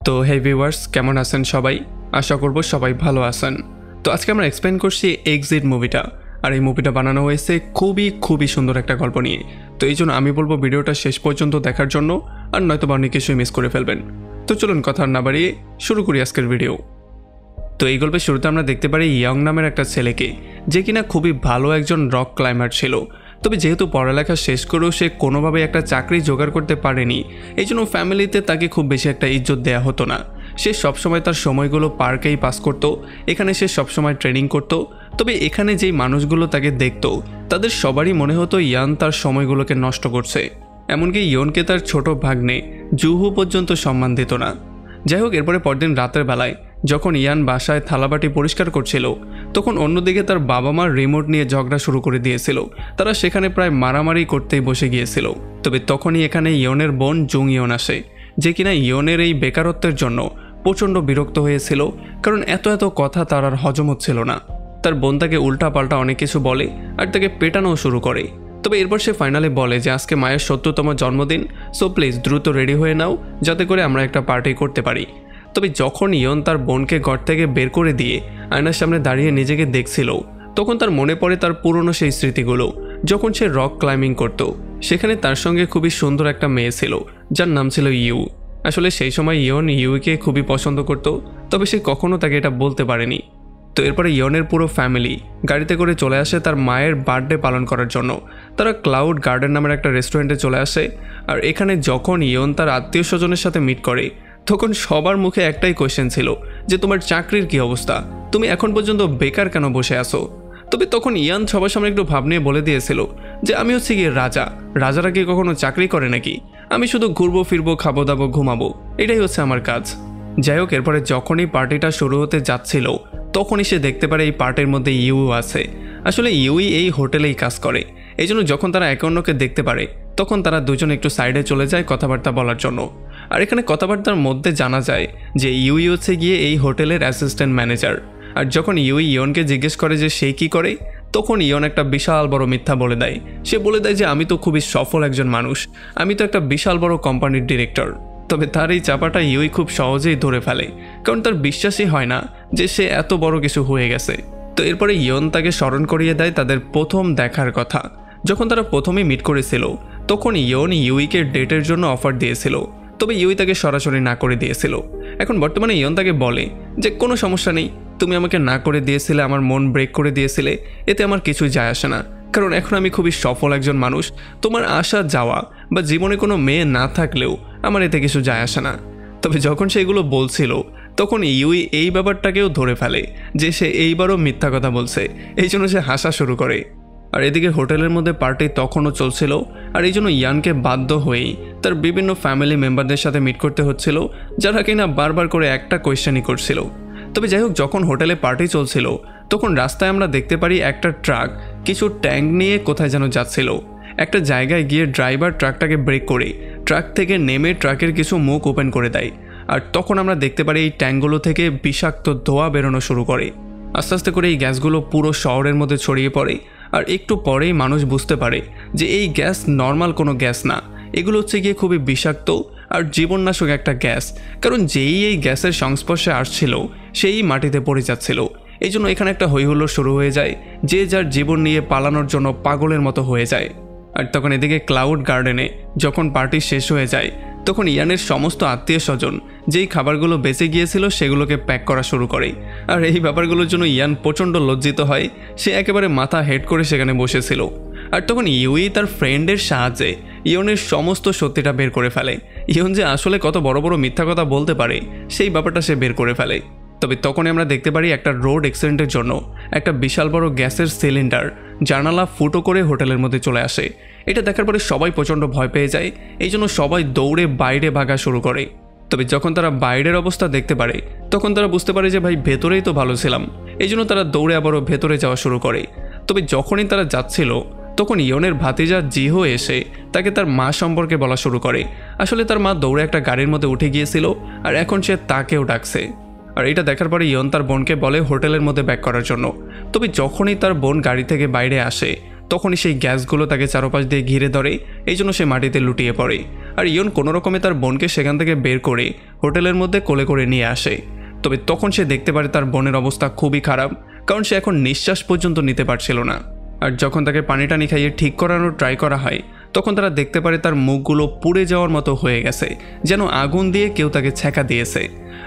তো হে ভিউয়ার্স, কেমন আছেন সবাই? আশা করব সবাই ভালো আছেন। তো আজকে আমরা এক্সপ্লেন করছি এক্সিট মুভিটা। আর এই মুভিটা বানানো হয়েছে খুবই সুন্দর একটা গল্প নিয়ে। তো এই জন্য আমি বলবো ভিডিওটা শেষ পর্যন্ত দেখার জন্য, আর নয়তো অনেক কিছুই মিস করে ফেলবেন। তো চলুন কথা না বাড়িয়ে শুরু করি আজকের ভিডিও। তো এই গল্পের শুরুতে আমরা দেখতে পারি ইয়ং নামের একটা ছেলেকে, যে কিনা খুবই ভালো একজন রক ক্লাইম্বার ছিল। তবে যেহেতু পড়ালেখা শেষ করেও সে কোনোভাবে একটা চাকরি জোগাড় করতে পারেনি, এই জন্য ফ্যামিলিতে তাকে খুব বেশি একটা ইজ্জত দেওয়া হতো না। সে সবসময় তার সময়গুলো পার্কেই পাস করতো। এখানে সে সবসময় ট্রেনিং করতো। তবে এখানে যেই মানুষগুলো তাকে দেখতো, তাদের সবারই মনে হতো ইয়ান তার সময়গুলোকে নষ্ট করছে। এমনকি ইয়নকে তার ছোট ভাগ্নে জুহু পর্যন্ত সম্মান দিত না। যাই হোক, এরপরে পরদিন রাতের বেলায় যখন ইয়ান বাসায় থালাবাটি পরিষ্কার করছিল, তখন অন্যদিকে তার বাবা মার রিমোট নিয়ে ঝগড়া শুরু করে দিয়েছিল। তারা সেখানে প্রায় মারামারি করতেই বসে গিয়েছিল। তবে তখনই এখানে ইয়নের বোন জুং ইয়ন আসে, যে কিনা ইয়নের এই বেকারত্বের জন্য প্রচণ্ড বিরক্ত হয়েছিল, কারণ এত কথা তার আর হজম হচ্ছিল না। তার বোন তাকে উল্টাপাল্টা অনেক কিছু বলে আর তাকে পেটানোও শুরু করে। তবে এরপর সে ফাইনালে বলে যে আজকে মায়ের 70তম জন্মদিন, সো প্লিজ দ্রুত রেডি হয়ে নাও, যাতে করে আমরা একটা পার্টি করতে পারি। তবে যখন ইয়ন তার বোনকে ঘর থেকে বের করে দিয়ে আয়নার সামনে দাঁড়িয়ে নিজেকে দেখছিল, তখন তার মনে পড়ে তার পুরনো সেই স্মৃতিগুলো, যখন সে রক ক্লাইম্বিং করত। সেখানে তার সঙ্গে খুবই সুন্দর একটা মেয়ে ছিল, যার নাম ছিল ইউ। আসলে সেই সময় ইয়ন ইউকে খুবই পছন্দ করত, তবে সে কখনো তাকে এটা বলতে পারেনি। তো এরপরে ইয়নের পুরো ফ্যামিলি গাড়িতে করে চলে আসে তার মায়ের বার্থডে পালন করার জন্য। তারা ক্লাউড গার্ডেন নামের একটা রেস্টুরেন্টে চলে আসে। আর এখানে যখন ইয়ন তার আত্মীয় স্বজনের সাথে মিট করে, তখন সবার মুখে একটাই কোয়েশ্চেন ছিল যে তোমার চাকরির কি অবস্থা, তুমি এখন পর্যন্ত বেকার কেন বসে আসো। তবে তখন ইয়ান সবার সামনে একটু ভাব নিয়ে বলে দিয়েছিল যে আমি হচ্ছে গিয়ে রাজারা কি কখনো চাকরি করে নাকি? আমি শুধু ঘুরবো ফিরবো, খাবো দাবো, ঘুমাবো, এটাই হচ্ছে আমার কাজ। যাই হোক, এরপরে যখনই পার্টিটা শুরু হতে যাচ্ছিল, তখনই সে দেখতে পারে এই পার্টির মধ্যে ইউ আছে। আসলে ইউই এই হোটেলেই কাজ করে। এই জন্য যখন তারা একে অন্যকে দেখতে পারে, তখন তারা দুজন একটু সাইডে চলে যায় কথাবার্তা বলার জন্য। আর এখানে কথাবার্তার মধ্যে জানা যায় যে ইউই হচ্ছে গিয়ে এই হোটেলের অ্যাসিস্ট্যান্ট ম্যানেজার। আর যখন ইউই ইয়নকে জিজ্ঞেস করে যে সে কী করে, তখন ইয়ন একটা বিশাল বড় মিথ্যা বলে দেয়। সে বলে দেয় যে আমি তো খুবই সফল একজন মানুষ, আমি তো একটা বিশাল বড় কোম্পানির ডিরেক্টর। তবে তার এই চাপাটা ইউই খুব সহজেই ধরে ফেলে, কারণ তার বিশ্বাসই হয় না যে সে এত বড় কিছু হয়ে গেছে। তো এরপরে ইয়ন তাকে স্মরণ করিয়ে দেয় তাদের প্রথম দেখার কথা। যখন তারা প্রথমেই মিট করেছিল, তখন ইয়ন ইউইকে ডেটের জন্য অফার দিয়েছিল, তবে ইউই তাকে সরাসরি না করে দিয়েছিল। এখন বর্তমানে ইয়ন তাকে বলে যে কোনো সমস্যা নেই, তুমি আমাকে না করে দিয়েছিলে, আমার মন ব্রেক করে দিয়েছিলে, এতে আমার কিছুই যায় আসে না, কারণ এখন আমি খুবই সফল একজন মানুষ। তোমার আসা যাওয়া বা জীবনে কোনো মেয়ে না থাকলেও আমার এতে কিছু যায় আসে না। তবে যখন সেগুলো বলছিল, তখন ইউই এই ব্যাপারটাকেও ধরে ফেলে যে সে এইবারও মিথ্যা কথা বলছে। এই জন্য সে হাসা শুরু করে। আর এদিকে হোটেলের মধ্যে পার্টি তখনও চলছিল। আর এই জন্য ইয়ানকে বাধ্য হয়েই তার বিভিন্ন ফ্যামিলি মেম্বারদের সাথে মিট করতে হচ্ছিল, যারা কিনা বারবার করে একটা কোয়েশ্চেনই করছিল। তবে যাই হোক, যখন হোটেলে পার্টি চলছিল, তখন রাস্তায় আমরা দেখতে পারি একটা ট্রাক কিছু ট্যাঙ্ক নিয়ে কোথায় যেন যাচ্ছিল। একটা জায়গায় গিয়ে ড্রাইভার ট্রাকটাকে ব্রেক করে ট্রাক থেকে নেমে ট্রাকের কিছু মুখ ওপেন করে দেয়। আর তখন আমরা দেখতে পারি এই ট্যাঙ্কগুলো থেকে বিষাক্ত ধোঁয়া বেরোনো শুরু করে। আস্তে আস্তে করে এই গ্যাসগুলো পুরো শহরের মধ্যে ছড়িয়ে পড়ে। আর একটু পরেই মানুষ বুঝতে পারে যে এই গ্যাস নর্মাল কোনো গ্যাস না, এগুলো হচ্ছে গিয়ে খুবই বিষাক্ত আর জীবননাশক একটা গ্যাস। কারণ যেই এই গ্যাসের সংস্পর্শে আসছিল, সেই মাটিতে পড়ে যাচ্ছিল। এই জন্য এখানে একটা হইহুল্লোড় শুরু হয়ে যায়, যে যার জীবন নিয়ে পালানোর জন্য পাগলের মতো হয়ে যায়। আর তখন এদিকে ক্লাউড গার্ডেনে যখন পার্টি শেষ হয়ে যায়, তখন ইয়ানের সমস্ত আত্মীয় স্বজন যেই খাবারগুলো বেঁচে গিয়েছিল সেগুলোকে প্যাক করা শুরু করে। আর এই ব্যাপারগুলোর জন্য ইয়ান প্রচণ্ড লজ্জিত হয়। সে একেবারে মাথা হেড করে সেখানে বসেছিল। আর তখন ইউই তার ফ্রেন্ডের সাহায্যে ইয়নের সমস্ত সত্যিটা বের করে ফেলে। ইয়ন যে আসলে কত বড় বড় মিথ্যা কথা বলতে পারে, সেই ব্যাপারটা সে বের করে ফেলে। তবে তখনই আমরা দেখতে পারি একটা রোড অ্যাক্সিডেন্টের জন্য একটা বিশাল বড় গ্যাসের সিলিন্ডার জানালা ফুটো করে হোটেলের মধ্যে চলে আসে। এটা দেখার পরে সবাই প্রচণ্ড ভয় পেয়ে যায়। এই জন্য সবাই দৌড়ে বাইরে ভাগা শুরু করে। তবে যখন তারা বাইরের অবস্থা দেখতে পারে, তখন তারা বুঝতে পারে যে ভাই ভেতরেই তো ভালো ছিলাম। এই জন্য তারা দৌড়ে আবারও ভেতরে যাওয়া শুরু করে। তবে যখনই তারা যাচ্ছিল, তখন ইয়নের ভাতিজা জিহো এসে তাকে তার মা সম্পর্কে বলা শুরু করে। আসলে তার মা দৌড়ে একটা গাড়ির মধ্যে উঠে গিয়েছিল, আর এখন সে তাকেও ডাকছে। আর এটা দেখার পরে ইয়ন তার বোনকে বলে হোটেলের মধ্যে ব্যাক করার জন্য। তবে যখনই তার বোন গাড়ি থেকে বাইরে আসে, তখনই সেই গ্যাসগুলো তাকে চারপাশ দিয়ে ঘিরে ধরে। এই জন্য সে মাটিতে লুটিয়ে পড়ে। আর ইয়ন কোনো রকমে তার বোনকে সেখান থেকে বের করে হোটেলের মধ্যে কোলে করে নিয়ে আসে। তবে তখন সে দেখতে পারে তার বোনের অবস্থা খুবই খারাপ, কারণ সে এখন নিঃশ্বাস পর্যন্ত নিতে পারছিল না। আর যখন তাকে পানি টানি খাইয়ে ঠিক করানোর ট্রাই করা হয়, তখন তারা দেখতে পারে তার মুখগুলো পুড়ে যাওয়ার মতো হয়ে গেছে, যেন আগুন দিয়ে কেউ তাকে ছ্যাঁকা দিয়েছে।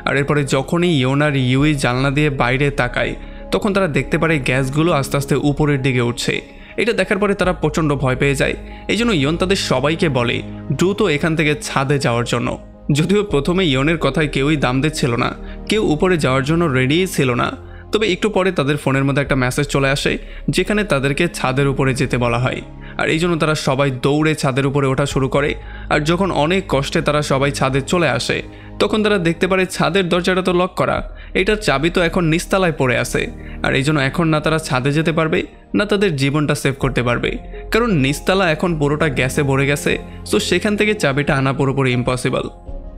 আর এরপরে যখনই ইয়ন আর ইউই জানলা দিয়ে বাইরে তাকায়, তখন তারা দেখতে পারে গ্যাসগুলো আস্তে আস্তে উপরের দিকে উঠছে। এটা দেখার পরে তারা প্রচণ্ড ভয় পেয়ে যায়। এই জন্য ইয়ন তাদের সবাইকে বলে দ্রুত এখান থেকে ছাদে যাওয়ার জন্য। যদিও প্রথমে ইয়নের কথায় কেউই দাম দিচ্ছিল না, কেউ উপরে যাওয়ার জন্য রেডিই ছিল না। তবে একটু পরে তাদের ফোনের মধ্যে একটা মেসেজ চলে আসে, যেখানে তাদেরকে ছাদের উপরে যেতে বলা হয়। আর এই জন্য তারা সবাই দৌড়ে ছাদের উপরে ওঠা শুরু করে। আর যখন অনেক কষ্টে তারা সবাই ছাদে চলে আসে, তখন তারা দেখতে পারে ছাদের দরজাটা তো লক করা, এটার চাবি তো এখন নিচতলায় পড়ে আছে। আর এই জন্য এখন না তারা ছাদে যেতে পারবে, না তাদের জীবনটা সেভ করতে পারবে, কারণ নিচতলা এখন পুরোটা গ্যাসে ভরে গেছে। সো সেখান থেকে চাবিটা আনা পুরোপুরি ইম্পসিবল।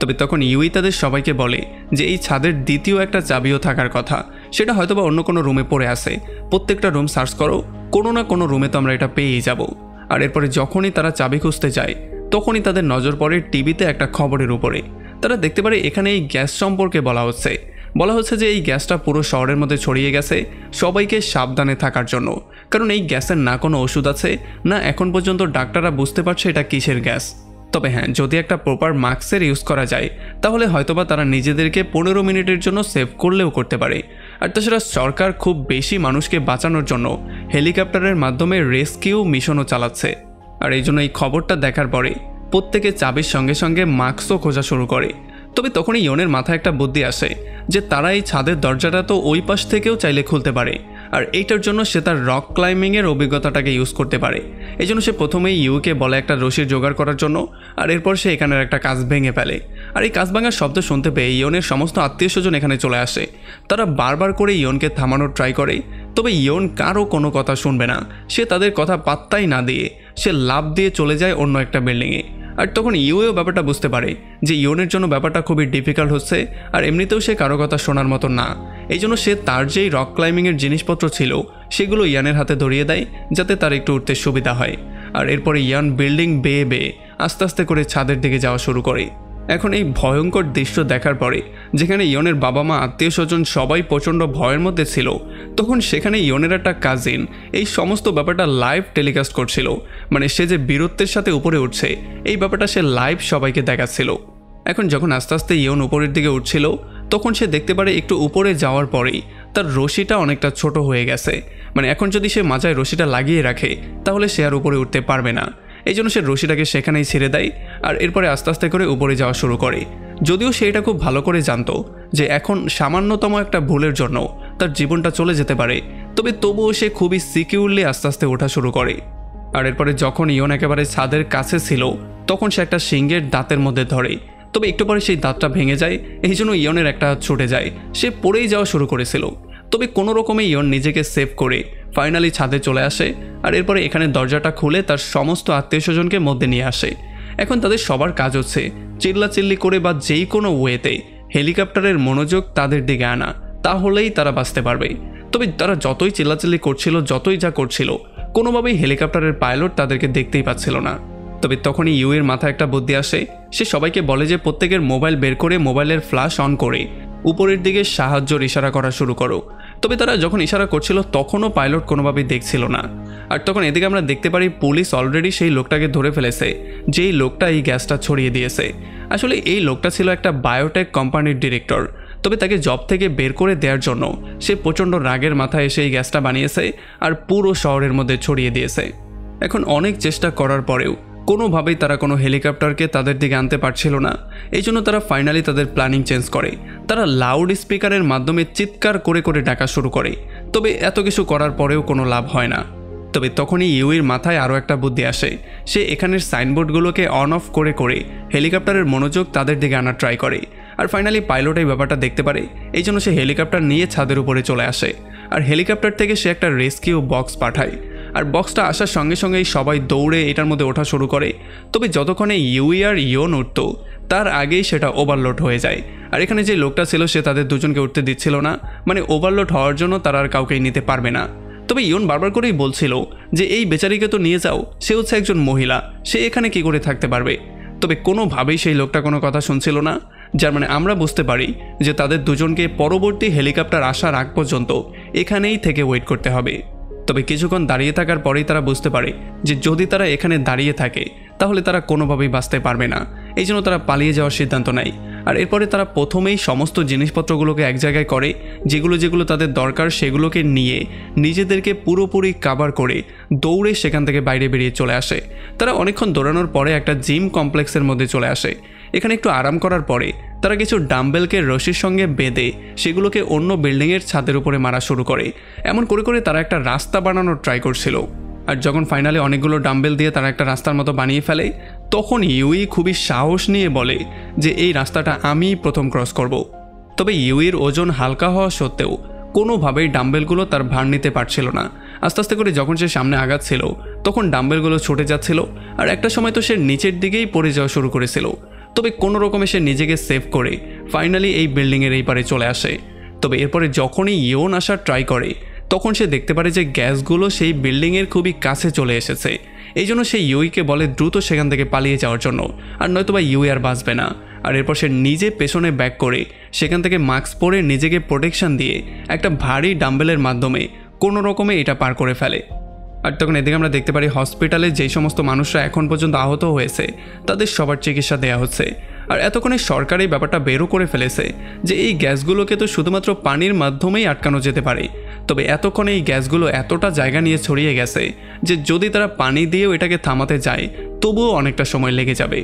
তবে তখন ইউই তাদের সবাইকে বলে যে এই ছাদের দ্বিতীয় একটা চাবিও থাকার কথা, সেটা হয়তোবা অন্য কোনো রুমে পড়ে আছে। প্রত্যেকটা রুম সার্চ করো, কোনো না কোনো রুমে তো আমরা এটা পেয়েই যাব। আর এরপরে যখনই তারা চাবি খুঁজতে যায়, তখনই তাদের নজর পড়ে টিভিতে একটা খবরের উপরে। তারা দেখতে পারে এখানে এই গ্যাস সম্পর্কে বলা হচ্ছে যে এই গ্যাসটা পুরো শহরের মধ্যে ছড়িয়ে গেছে, সবাইকে সাবধানে থাকার জন্য। কারণ এই গ্যাসের না কোনো ওষুধ আছে, না এখন পর্যন্ত ডাক্তাররা বুঝতে পারছে এটা কিসের গ্যাস। তবে হ্যাঁ, যদি একটা প্রপার মাস্কের ইউজ করা যায়, তাহলে হয়তোবা তারা নিজেদেরকে 15 মিনিটের জন্য সেভ করলেও করতে পারে। আর তাছাড়া সরকার খুব বেশি মানুষকে বাঁচানোর জন্য হেলিকপ্টারের মাধ্যমে রেস্কিউ মিশনও চালাচ্ছে। আর এই জন্য এই খবরটা দেখার পরে প্রত্যেকে চাবির সঙ্গে সঙ্গে মাস্কও খোঁজা শুরু করে। তবে তখনই ইয়নের মাথায় একটা বুদ্ধি আসে যে তারা এই ছাদের দরজাটা তো ওই পাশ থেকেও চাইলে খুলতে পারে, আর এইটার জন্য সে তার রক ক্লাইম্বিংয়ের অভিজ্ঞতাটাকে ইউজ করতে পারে। এই জন্য সে প্রথমেই ইউকে বলে একটা রশির জোগাড় করার জন্য, আর এরপর সে এখানের একটা কাঁচ ভেঙে ফেলে। আর এই কাঁচ ভাঙার শব্দ শুনতে পেয়ে ইয়নের সমস্ত আত্মীয় স্বজন এখানে চলে আসে। তারা বারবার করে ইয়নকে থামানোর ট্রাই করে, তবে ইয়ন কারো কোনো কথা শুনবে না। সে তাদের কথা পাত্তাই না দিয়ে সে লাফ দিয়ে চলে যায় অন্য একটা বিল্ডিংয়ে। আর তখন ইউও ব্যাপারটা বুঝতে পারে যে ইয়নের জন্য ব্যাপারটা খুবই ডিফিকাল্ট হচ্ছে, আর এমনিতেও সে কারো কথা শোনার মতো না। এই জন্য সে তার যেই রক ক্লাইম্বিংয়ের জিনিসপত্র ছিল সেগুলো ইয়ানের হাতে ধরিয়ে দেয়, যাতে তার একটু উঠতে সুবিধা হয়। আর এরপরে ইয়ান বিল্ডিং বেয়ে বেয়ে আস্তে আস্তে করে ছাদের দিকে যাওয়া শুরু করে। এখন এই ভয়ঙ্কর দৃশ্য দেখার পরে, যেখানে ইয়নের বাবা মা আত্মীয় স্বজন সবাই প্রচণ্ড ভয়ের মধ্যে ছিল, তখন সেখানে ইয়নের একটা কাজিন এই সমস্ত ব্যাপারটা লাইভ টেলিকাস্ট করছিল। মানে সে যে বীরত্বের সাথে উপরে উঠছে, এই ব্যাপারটা সে লাইভ সবাইকে দেখাচ্ছিল। এখন যখন আস্তে আস্তে ইয়ন উপরের দিকে উঠছিল, তখন সে দেখতে পারে একটু উপরে যাওয়ার পরেই তার রশিটা অনেকটা ছোট হয়ে গেছে। মানে এখন যদি সে মাজায় রশিটা লাগিয়ে রাখে, তাহলে সে আর উপরে উঠতে পারবে না। এই জন্য সে রশিটাকে সেখানেই ছেড়ে দেয়, আর এরপরে আস্তে আস্তে করে উপরে যাওয়া শুরু করে। যদিও সে এটা খুব ভালো করে জানতো যে এখন সামান্যতম একটা ভুলের জন্য তার জীবনটা চলে যেতে পারে, তবে তবুও সে খুবই সিকিউরলি আস্তে আস্তে ওঠা শুরু করে। আর এরপরে যখন ইয়ন একেবারে ছাদের কাছে ছিল, তখন সে একটা সিংহের দাঁতের মধ্যে ধরে। তবে একটু পরে সেই দাঁতটা ভেঙে যায়, এই জন্য ইয়নের একটা হাত ছুটে যায়। সে পড়েই যাওয়া শুরু করেছিল, তবে কোনো রকমে ইয়ন নিজেকে সেভ করে ফাইনালি ছাদে চলে আসে। আর এরপরে এখানে দরজাটা খুলে তার সমস্ত আত্মীয় স্বজনকে মধ্যে নিয়ে আসে। এখন তাদের সবার কাজ হচ্ছে চিল্লাচিল্লি করে বা যেই কোনো ওয়েতে হেলিকপ্টারের মনোযোগ তাদের দিকে আনা, তাহলেই তারা বাঁচতে পারবে। তবে তারা যতই চিল্লাচিল্লি করছিল, যতই যা করছিল, কোনোভাবেই হেলিকপ্টারের পাইলট তাদেরকে দেখতেই পাচ্ছিল না। তবে তখনই ইউয়ের মাথায় একটা বুদ্ধি আসে। সে সবাইকে বলে যে প্রত্যেকের মোবাইল বের করে মোবাইলের ফ্ল্যাশ অন করে উপরের দিকে সাহায্যের ইশারা করা শুরু করো। তবে তারা যখন ইশারা করছিল, তখনও পাইলট কোনোভাবেই দেখছিল না। আর তখন এদিকে আমরা দেখতে পারি পুলিশ অলরেডি সেই লোকটাকে ধরে ফেলেছে, যেই লোকটা এই গ্যাসটা ছড়িয়ে দিয়েছে। আসলে এই লোকটা ছিল একটা বায়োটেক কোম্পানির ডিরেক্টর। তবে তাকে জব থেকে বের করে দেওয়ার জন্য সে প্রচণ্ড রাগের মাথায় এসে এই গ্যাসটা বানিয়েছে আর পুরো শহরের মধ্যে ছড়িয়ে দিয়েছে। এখন অনেক চেষ্টা করার পরেও কোনোভাবেই তারা কোনো হেলিকপ্টারকে তাদের দিকে আনতে পারছিল না। এই জন্য তারা ফাইনালি তাদের প্ল্যানিং চেঞ্জ করে। তারা লাউড স্পিকারের মাধ্যমে চিৎকার করে করে ডাকা শুরু করে। তবে এত কিছু করার পরেও কোনো লাভ হয় না। তবে তখনই ইউইর মাথায় আরও একটা বুদ্ধি আসে। সে এখানের সাইনবোর্ডগুলোকে অন অফ করে করে হেলিকপ্টারের মনোযোগ তাদের দিকে আনার ট্রাই করে। আর ফাইনালি পাইলট এই ব্যাপারটা দেখতে পারে, এই জন্য সে হেলিকপ্টার নিয়ে ছাদের উপরে চলে আসে। আর হেলিকপ্টার থেকে সে একটা রেস্কিউ বক্স পাঠায়। আর বক্সটা আসার সঙ্গে সঙ্গেই সবাই দৌড়ে এটার মধ্যে ওঠা শুরু করে। তবে যতক্ষণে ইউই আর ইয়ন উঠত, তার আগেই সেটা ওভারলোড হয়ে যায়। আর এখানে যে লোকটা ছিল সে তাদের দুজনকে উঠতে দিচ্ছিল না, মানে ওভারলোড হওয়ার জন্য তারা আর কাউকেই নিতে পারবে না। তবে ইয়ন বারবার করেই বলছিল যে এই বেচারিকে তো নিয়ে যাও, সে হচ্ছে একজন মহিলা, সে এখানে কি করে থাকতে পারবে। তবে কোনোভাবেই সেই লোকটা কোনো কথা শুনছিল না, যার মানে আমরা বুঝতে পারি যে তাদের দুজনকে পরবর্তী হেলিকপ্টার আসার আগ পর্যন্ত এখানেই থেকে ওয়েট করতে হবে। তবে কিছুক্ষণ দাঁড়িয়ে থাকার পরেই তারা বুঝতে পারে যে যদি তারা এখানে দাঁড়িয়ে থাকে তাহলে তারা কোনোভাবেই বাঁচতে পারবে না। এই জন্য তারা পালিয়ে যাওয়ার সিদ্ধান্ত নেয়। আর এরপরে তারা প্রথমেই সমস্ত জিনিসপত্রগুলোকে এক জায়গায় করে, যেগুলো তাদের দরকার সেগুলোকে নিয়ে নিজেদেরকে পুরোপুরি কাভার করে দৌড়ে সেখান থেকে বাইরে বেরিয়ে চলে আসে। তারা অনেকক্ষণ দৌড়ানোর পরে একটা জিম কমপ্লেক্সের মধ্যে চলে আসে। এখানে একটু আরাম করার পরে তারা কিছু ডাম্বেলকে রশির সঙ্গে বেঁধে সেগুলোকে অন্য বিল্ডিংয়ের ছাদের উপরে মারা শুরু করে। এমন করে করে তারা একটা রাস্তা বানানোর ট্রাই করছিল। আর যখন ফাইনালি অনেকগুলো ডাম্বেল দিয়ে তারা একটা রাস্তার মতো বানিয়ে ফেলে, তখন ইউই খুবই সাহস নিয়ে বলে যে এই রাস্তাটা আমি প্রথম ক্রস করব। তবে ইউইর ওজন হালকা হওয়া সত্ত্বেও কোনোভাবেই ডাম্বেলগুলো তার ভার নিতে পারছিল না। আস্তে আস্তে করে যখন সে সামনে আগাচ্ছিল তখন ডাম্বেলগুলো ছুটে যাচ্ছিল, আর একটা সময় তো সে নিচের দিকেই পড়ে যাওয়া শুরু করেছিল। তবে কোনো রকমে সে নিজেকে সেভ করে ফাইনালি এই বিল্ডিংয়ের এই পারে চলে আসে। তবে এরপরে যখনই ইয়ন আসার ট্রাই করে তখন সে দেখতে পারে যে গ্যাসগুলো সেই বিল্ডিংয়ের খুবই কাছে চলে এসেছে। এই জন্য সে ইউইকে বলে দ্রুত সেখান থেকে পালিয়ে যাওয়ার জন্য, আর নয়তোবা ইউই আর বাঁচবে না। আর এরপর সে নিজে পেছনে ব্যাক করে সেখান থেকে মাস্ক পরে নিজেকে প্রোটেকশন দিয়ে একটা ভারী ডাম্বেলের মাধ্যমে কোনো রকমে এটা পার করে ফেলে। আর তখন এদিকে আমরা দেখতে পারি হসপিটালে যেই সমস্ত মানুষরা এখন পর্যন্ত আহত হয়েছে তাদের সবার চিকিৎসা দেওয়া হচ্ছে। আর এতক্ষণে সরকার এই ব্যাপারটা বেরও করে ফেলেছে যে এই গ্যাসগুলোকে তো শুধুমাত্র পানির মাধ্যমেই আটকানো যেতে পারে। তবে এতক্ষণে এই গ্যাসগুলো এতটা জায়গা নিয়ে ছড়িয়ে গেছে যে যদি তারা পানি দিয়েও এটাকে থামাতে যায় তবুও অনেকটা সময় লেগে যাবে।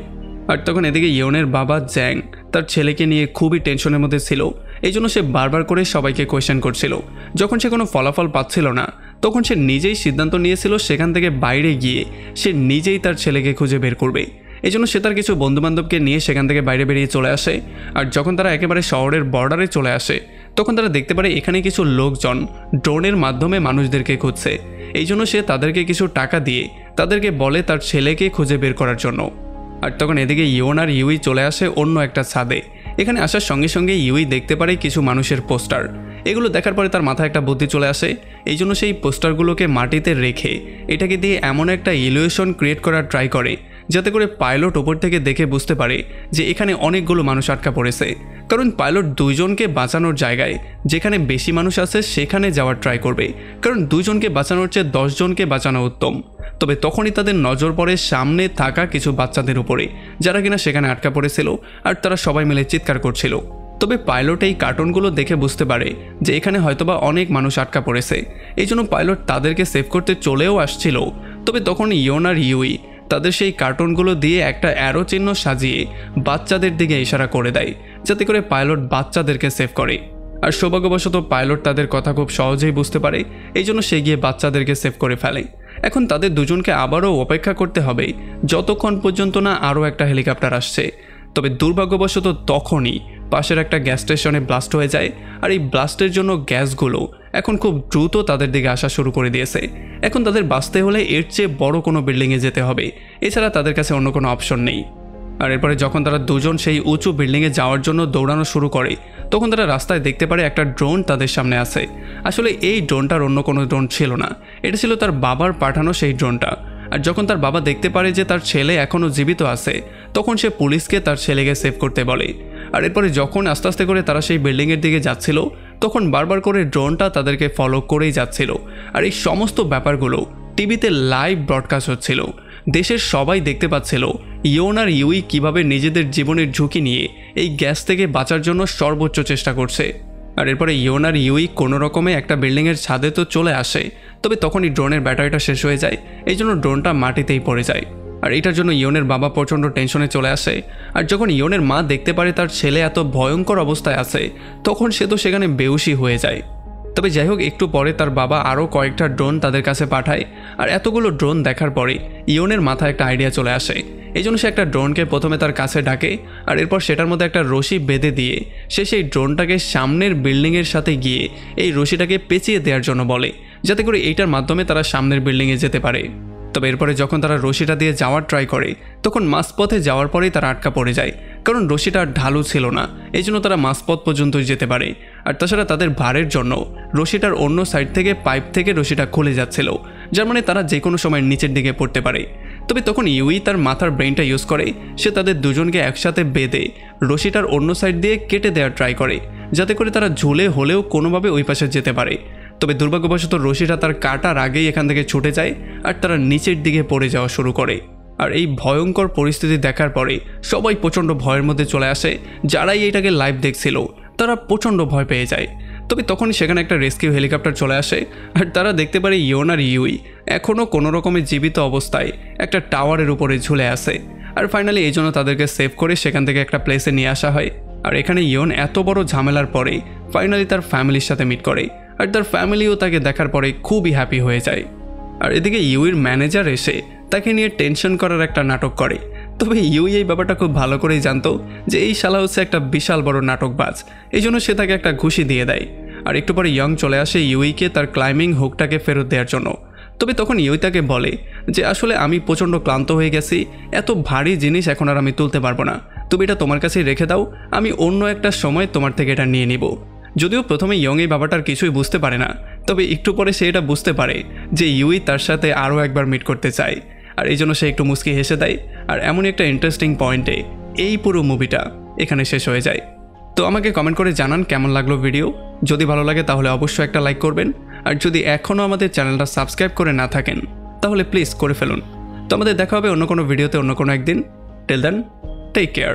আর তখন এদিকে ইয়নের বাবা জ্যাং তার ছেলেকে নিয়ে খুবই টেনশনের মধ্যে ছিল। এই জন্য সে বারবার করে সবাইকে কোয়েশ্চেন করছিল। যখন সে কোনো ফলাফল পাচ্ছিল না তখন সে নিজেই সিদ্ধান্ত নিয়েছিল সেখান থেকে বাইরে গিয়ে সে নিজেই তার ছেলেকে খুঁজে বের করবে। এই জন্য সে তার কিছু বন্ধুবান্ধবকে নিয়ে সেখান থেকে বাইরে বেরিয়ে চলে আসে। আর যখন তারা একেবারে শহরের বর্ডারে চলে আসে তখন তারা দেখতে পারে এখানে কিছু লোকজন ড্রোনের মাধ্যমে মানুষদেরকে খুঁজছে। এই জন্য সে তাদেরকে কিছু টাকা দিয়ে তাদেরকে বলে তার ছেলেকে খুঁজে বের করার জন্য। আর তখন এদিকে ইয়ন আর ইউই চলে আসে অন্য একটা ছাদে। এখানে আসার সঙ্গে সঙ্গে ইউই দেখতে পারে কিছু মানুষের পোস্টার। এগুলো দেখার পরে তার মাথায় একটা বুদ্ধি চলে আসে। এই জন্য সেই পোস্টারগুলোকে মাটিতে রেখে এটাকে দিয়ে এমন একটা ইলিউশন ক্রিয়েট করার ট্রাই করে যাতে করে পাইলট ওপর থেকে দেখে বুঝতে পারে যে এখানে অনেকগুলো মানুষ আটকা পড়েছে। কারণ পাইলট দুইজনকে বাঁচানোর জায়গায় যেখানে বেশি মানুষ আছে সেখানে যাওয়ার ট্রাই করবে, কারণ দুইজনকে বাঁচানোর চেয়ে 10 জনকে বাঁচানো উত্তম। তবে তখনই তাদের নজর পড়ে সামনে থাকা কিছু বাচ্চাদের উপরে যারা কিনা সেখানে আটকা পড়েছিল, আর তারা সবাই মিলে চিৎকার করছিল। তবে পাইলট এই কার্টুনগুলো দেখে বুঝতে পারে যে এখানে হয়তোবা অনেক মানুষ আটকা পড়েছে। এই জন্য পাইলট তাদেরকে সেভ করতে চলেও আসছিল। তবে তখন ইয়ন আর ইউই তাদের সেই কার্টুনগুলো দিয়ে একটা অ্যারো চিহ্ন সাজিয়ে বাচ্চাদের দিকে ইশারা করে দেয় যাতে করে পাইলট বাচ্চাদেরকে সেভ করে। আর সৌভাগ্যবশত পাইলট তাদের কথা খুব সহজেই বুঝতে পারে, এই জন্য সে গিয়ে বাচ্চাদেরকে সেভ করে ফেলে। এখন তাদের দুজনকে আবারও অপেক্ষা করতে হবে যতক্ষণ পর্যন্ত না আরও একটা হেলিকপ্টার আসছে। তবে দুর্ভাগ্যবশত তখনই পাশের একটা গ্যাস স্টেশনে ব্লাস্ট হয়ে যায়। আর এই ব্লাস্টের জন্য গ্যাসগুলো এখন খুব দ্রুত তাদের দিকে আসা শুরু করে দিয়েছে। এখন তাদের বাঁচতে হলে এর চেয়ে বড় কোনো বিল্ডিংয়ে যেতে হবে, এছাড়া তাদের কাছে অন্য কোনো অপশন নেই। আর এরপরে যখন তারা দুজন সেই উঁচু বিল্ডিংয়ে যাওয়ার জন্য দৌড়ানো শুরু করে তখন তারা রাস্তায় দেখতে পারে একটা ড্রোন তাদের সামনে আছে। আসলে এই ড্রোনটার অন্য কোনো ড্রোন ছিল না, এটা ছিল তার বাবার পাঠানো সেই ড্রোনটা। আর যখন তার বাবা দেখতে পারে যে তার ছেলে এখনও জীবিত আছে তখন সে পুলিশকে তার ছেলেকে সেভ করতে বলে। আর এরপরে যখন আস্তে আস্তে করে তারা সেই বিল্ডিংয়ের দিকে যাচ্ছিল তখন বারবার করে ড্রোনটা তাদেরকে ফলো করেই যাচ্ছিল। আর এই সমস্ত ব্যাপারগুলো টিভিতে লাইভ ব্রডকাস্ট হচ্ছিল। দেশের সবাই দেখতে পাচ্ছিল ইয়ন আর ইউই কীভাবে নিজেদের জীবনের ঝুঁকি নিয়ে এই গ্যাস থেকে বাঁচার জন্য সর্বোচ্চ চেষ্টা করছে। আর এরপরে ইয়ন আর ইউই কোনো রকমে একটা বিল্ডিংয়ের ছাদে তো চলে আসে, তবে তখনই ড্রোনের ব্যাটারিটা শেষ হয়ে যায়। এই জন্য ড্রোনটা মাটিতেই পড়ে যায়। আর এটার জন্য ইয়নের বাবা প্রচণ্ড টেনশনে চলে আসে। আর যখন ইয়নের মা দেখতে পারে তার ছেলে এত ভয়ঙ্কর অবস্থায় আছে তখন সে তো সেখানে বেহুশি হয়ে যায়। তবে যাই হোক, একটু পরে তার বাবা আরও কয়েকটা ড্রোন তাদের কাছে পাঠায়। আর এতগুলো ড্রোন দেখার পরে ইয়নের মাথায় একটা আইডিয়া চলে আসে। এই জন্য সে একটা ড্রোনকে প্রথমে তার কাছে ডাকে, আর এরপর সেটার মধ্যে একটা রশি বেঁধে দিয়ে সে সেই ড্রোনটাকে সামনের বিল্ডিংয়ের সাথে গিয়ে এই রশিটাকে পেঁচিয়ে দেওয়ার জন্য বলে যাতে করে এইটার মাধ্যমে তারা সামনের বিল্ডিংয়ে যেতে পারে। তবে এরপরে যখন তারা রশিটা দিয়ে যাওয়ার ট্রাই করে তখন মাঝপথে যাওয়ার পরেই তারা আটকা পড়ে যায়, কারণ রশিটা ঢালু ছিল না। এই জন্য তারা মাঝপথ পর্যন্তই যেতে পারে। আর তাছাড়া তাদের ভারের জন্য রশিটার অন্য সাইড থেকে পাইপ থেকে রশিটা খুলে যাচ্ছিল, যার মানে তারা যে কোনো সময় নিচের দিকে পড়তে পারে। তবে তখন ইউই তার মাথার ব্রেনটা ইউজ করে সে তাদের দুজনকে একসাথে বেঁধে রশিটার অন্য সাইড দিয়ে কেটে দেওয়ার ট্রাই করে, যাতে করে তারা ঝুলে হলেও কোনোভাবে ওই পাশে যেতে পারে। তবে দুর্ভাগ্যবশত রশিটা তার কাটার আগেই এখান থেকে ছুটে যায় আর তারা নিচের দিকে পড়ে যাওয়া শুরু করে। আর এই ভয়ঙ্কর পরিস্থিতি দেখার পরে সবাই প্রচণ্ড ভয়ের মধ্যে চলে আসে। যারাই এটাকে লাইভ দেখছিল তারা প্রচণ্ড ভয় পেয়ে যায়। তবে তখন সেখানে একটা রেস্কিউ হেলিকপ্টার চলে আসে আর তারা দেখতে পারে ইয়ন আর ইউই এখনও কোনো রকমের জীবিত অবস্থায় একটা টাওয়ারের উপরে ঝুলে আসে। আর ফাইনালি এই জন্য তাদেরকে সেভ করে সেখান থেকে একটা প্লেসে নিয়ে আসা হয়। আর এখানে ইয়ন এত বড় ঝামেলার পরে ফাইনালি তার ফ্যামিলির সাথে মিট করে আর তার ফ্যামিলিও তাকে দেখার পরে খুবই হ্যাপি হয়ে যায়। আর এদিকে ইউইর ম্যানেজার এসে তাকে নিয়ে টেনশন করার একটা নাটক করে। তবে ইউই এই ব্যাপারটা খুব ভালো করেই জানতো যে এই শালা হচ্ছে একটা বিশাল বড় নাটকবাজ, এই জন্য সে তাকে একটা ঘুষি দিয়ে দেয়। আর একটু পরে ইয়ং চলে আসে ইউইকে তার ক্লাইম্বিং হুকটাকে ফেরত দেওয়ার জন্য। তবে তখন ইউই তাকে বলে যে আসলে আমি প্রচণ্ড ক্লান্ত হয়ে গেছি, এত ভারী জিনিস এখন আর আমি তুলতে পারবো না, তুমি এটা তোমার কাছেই রেখে দাও, আমি অন্য একটা সময় তোমার থেকে এটা নিয়ে নিব। যদিও প্রথমে ইয়ং এই ব্যাপারটার কিছুই বুঝতে পারে না, তবে একটু পরে সে এটা বুঝতে পারে যে ইউই তার সাথে আরও একবার মিট করতে চায়। আর এই জন্য সে একটু মুচকি হেসে দেয়। আর এমনই একটা ইন্টারেস্টিং পয়েন্টে এই পুরো মুভিটা এখানে শেষ হয়ে যায়। তো আমাকে কমেন্ট করে জানান কেমন লাগলো ভিডিও। যদি ভালো লাগে তাহলে অবশ্যই একটা লাইক করবেন। আর যদি এখনও আমাদের চ্যানেলটা সাবস্ক্রাইব করে না থাকেন তাহলে প্লিজ করে ফেলুন। তো আমাদের দেখা হবে অন্য কোনো ভিডিওতে অন্য কোনো একদিন। Till then, take care.